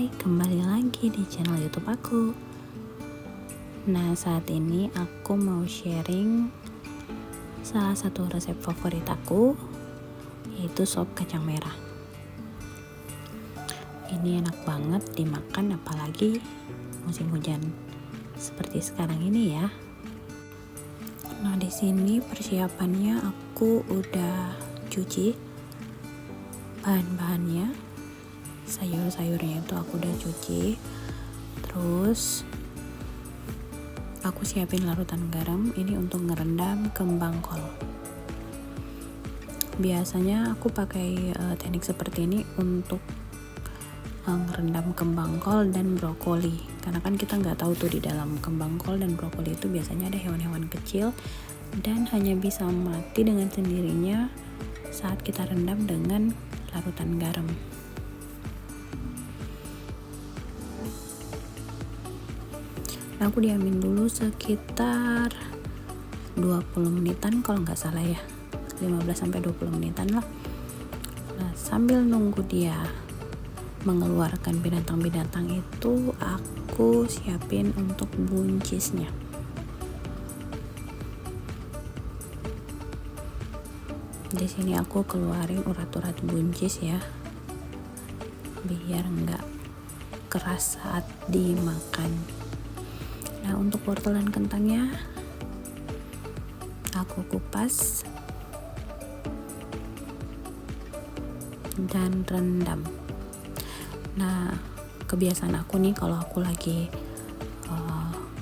Hai, kembali lagi di channel YouTube aku. Nah, saat ini aku mau sharing salah satu resep favorit aku, yaitu sop kacang merah. Ini enak banget dimakan, apalagi musim hujan seperti sekarang ini ya. Nah, di sini persiapannya aku udah cuci bahan-bahannya. Sayur-sayurnya itu aku udah cuci, terus aku siapin larutan garam ini untuk ngerendam kembang kol. Biasanya aku pakai teknik seperti ini untuk ngerendam kembang kol dan brokoli, karena kan kita nggak tahu tuh di dalam kembang kol dan brokoli itu biasanya ada hewan-hewan kecil dan hanya bisa mati dengan sendirinya saat kita rendam dengan larutan garam. Nah, aku diamin dulu sekitar 20 menitan kalau nggak salah ya, 15-20 menitan lah. Nah, sambil nunggu dia mengeluarkan binatang-binatang itu, aku siapin untuk buncisnya. Di sini aku keluarin urat-urat buncis ya, biar nggak keras saat dimakan. Nah, untuk wortel dan kentangnya aku kupas dan rendam. Nah, kebiasaan aku nih kalau aku lagi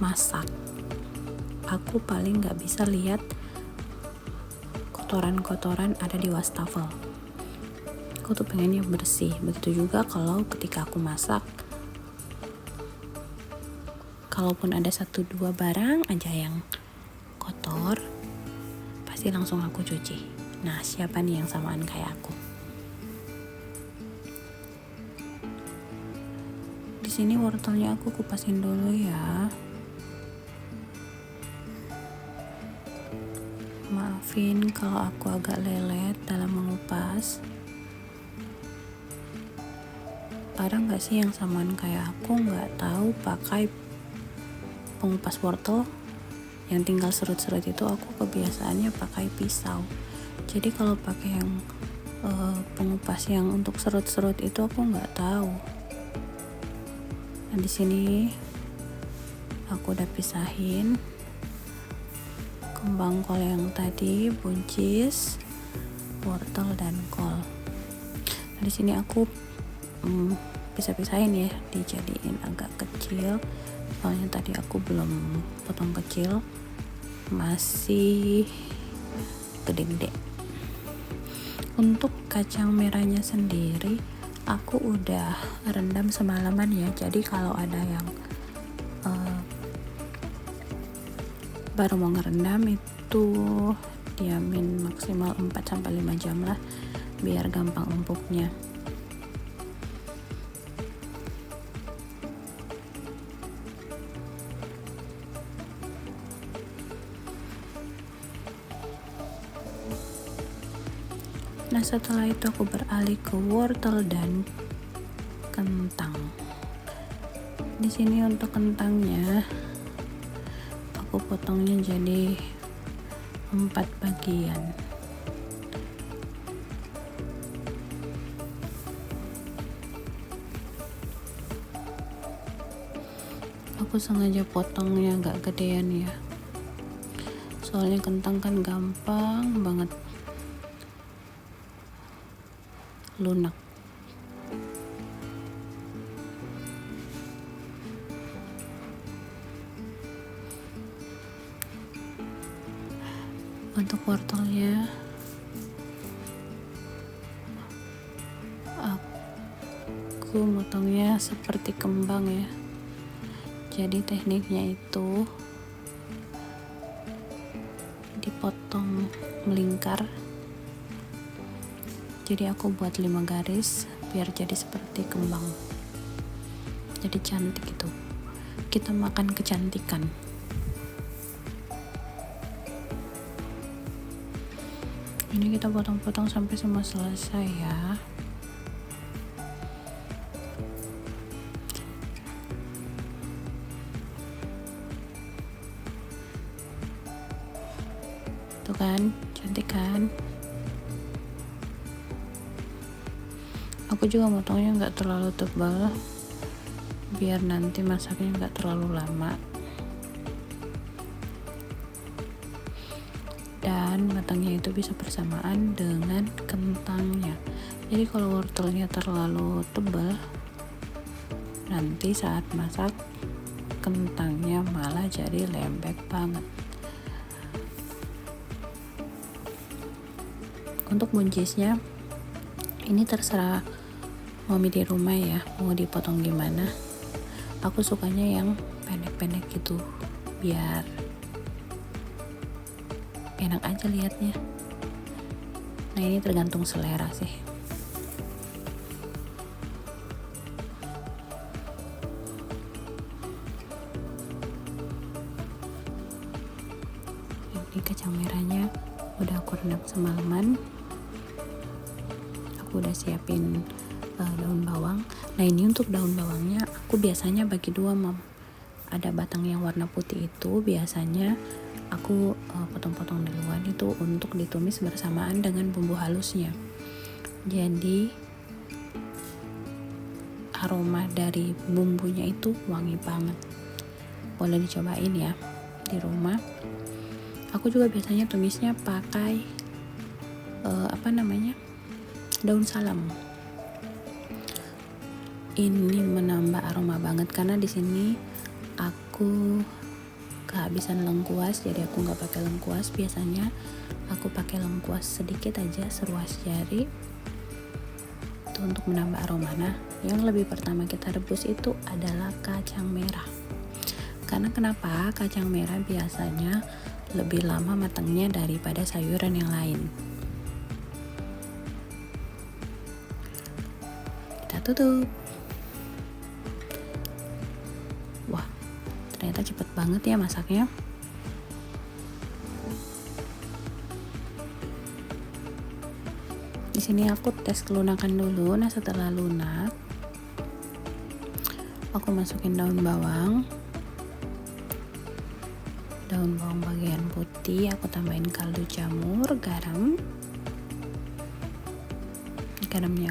masak, aku paling nggak bisa lihat kotoran-kotoran ada di wastafel. Aku tuh pengennya bersih. Begitu juga kalau ketika aku masak, kalaupun ada 1-2 barang aja yang kotor, pasti langsung aku cuci. Nah, siapa nih yang samaan kayak aku? Di sini wortelnya aku kupasin dulu ya. Maafin kalau aku agak lelet dalam mengupas. Ada nggak sih yang samaan kayak aku nggak tahu pakai pengupas wortel yang tinggal serut-serut itu? Aku kebiasaannya pakai pisau. Jadi kalau pakai yang pengupas yang untuk serut-serut itu aku nggak tahu. Nah, di sini aku udah pisahin kembang kol yang tadi, buncis, wortel dan kol. Nah, di sini aku pisah-pisahin ya, dijadiin agak kecil. Soalnya tadi aku belum potong kecil, masih gede-gede. Untuk kacang merahnya sendiri aku udah rendam semalaman ya. Jadi kalau ada yang baru mau ngerendam itu diamin maksimal 4-5 jam lah, biar gampang empuknya. Nah, setelah itu aku beralih ke wortel dan kentang. Di sini untuk kentangnya aku potongnya jadi 4 bagian. Aku sengaja potongnya agak gedean ya, soalnya kentang kan gampang banget lunak. Untuk wortelnya aku motongnya seperti kembang ya. Jadi tekniknya itu dipotong melingkar. Jadi aku buat 5 garis biar jadi seperti kembang. Jadi cantik itu. Kita makan kecantikan. Ini kita potong-potong sampai semua selesai ya. Tuh kan, cantik kan. Aku juga motongnya nggak terlalu tebal biar nanti masaknya nggak terlalu lama dan matangnya itu bisa bersamaan dengan kentangnya. Jadi kalau wortelnya terlalu tebal, nanti saat masak kentangnya malah jadi lembek banget. Untuk buncisnya ini terserah mami di rumah ya, mau dipotong gimana. Aku sukanya yang pendek-pendek gitu biar enak aja liatnya. Nah ini tergantung selera sih. Ini kacang merahnya udah aku rendam semalaman. Aku udah siapin daun bawang. Nah ini untuk daun bawangnya aku biasanya bagi dua, Mam. Ada batang yang warna putih itu biasanya aku potong-potong duluan itu untuk ditumis bersamaan dengan bumbu halusnya. Jadi aroma dari bumbunya itu wangi banget. Boleh dicobain ya di rumah. Aku juga biasanya tumisnya pakai daun salam. Ini menambah aroma banget karena di sini aku kehabisan lengkuas, jadi aku nggak pakai lengkuas. Biasanya aku pakai lengkuas sedikit aja, seruas jari itu untuk menambah aroma. Nah yang lebih pertama kita rebus itu adalah kacang merah. Karena kenapa? Kacang merah biasanya lebih lama matangnya daripada sayuran yang lain. Kita tutup. Wah, ternyata cepet banget ya masaknya. Di sini aku tes kelunakan dulu. Nah setelah lunak, aku masukin daun bawang bagian putih. Aku tambahin kaldu jamur, garamnya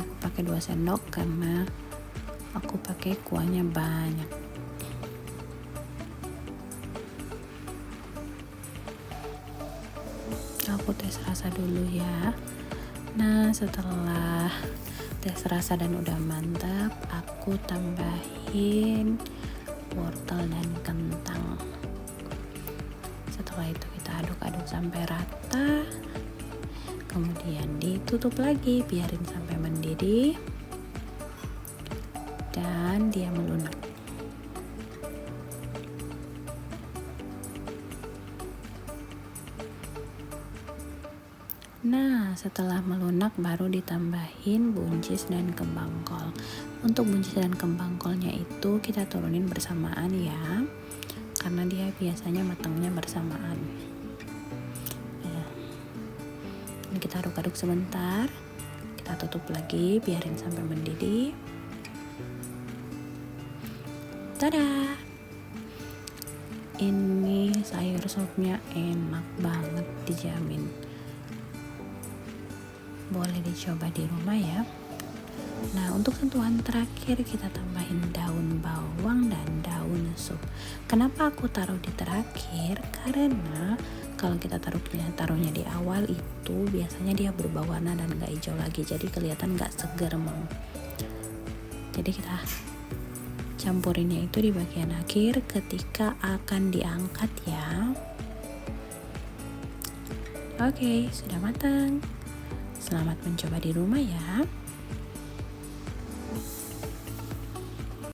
aku pakai 2 sendok karena aku pakai kuahnya banyak. Aku tes rasa dulu ya. Nah setelah tes rasa dan udah mantap, aku tambahin wortel dan kentang. Setelah itu kita aduk-aduk sampai rata, kemudian ditutup lagi, biarin sampai mendidih dan dia melunak. Nah setelah melunak baru ditambahin buncis dan kembang kol. Untuk buncis dan kembang kolnya itu kita turunin bersamaan ya, karena dia biasanya matangnya bersamaan. Ini kita aduk-aduk sebentar, kita tutup lagi, biarin sampai mendidih. Tada! Ini sayur sopnya enak banget, dijamin. Boleh dicoba di rumah ya. Nah untuk sentuhan terakhir kita tambahin daun bawang dan daun sup. Kenapa aku taruh di terakhir? Karena kalau kita taruhnya di awal itu biasanya dia berubah warna dan gak hijau lagi, jadi kelihatan gak seger, Mam. Jadi kita campurinnya itu di bagian akhir ketika akan diangkat ya. Oke, sudah matang. Selamat mencoba di rumah ya.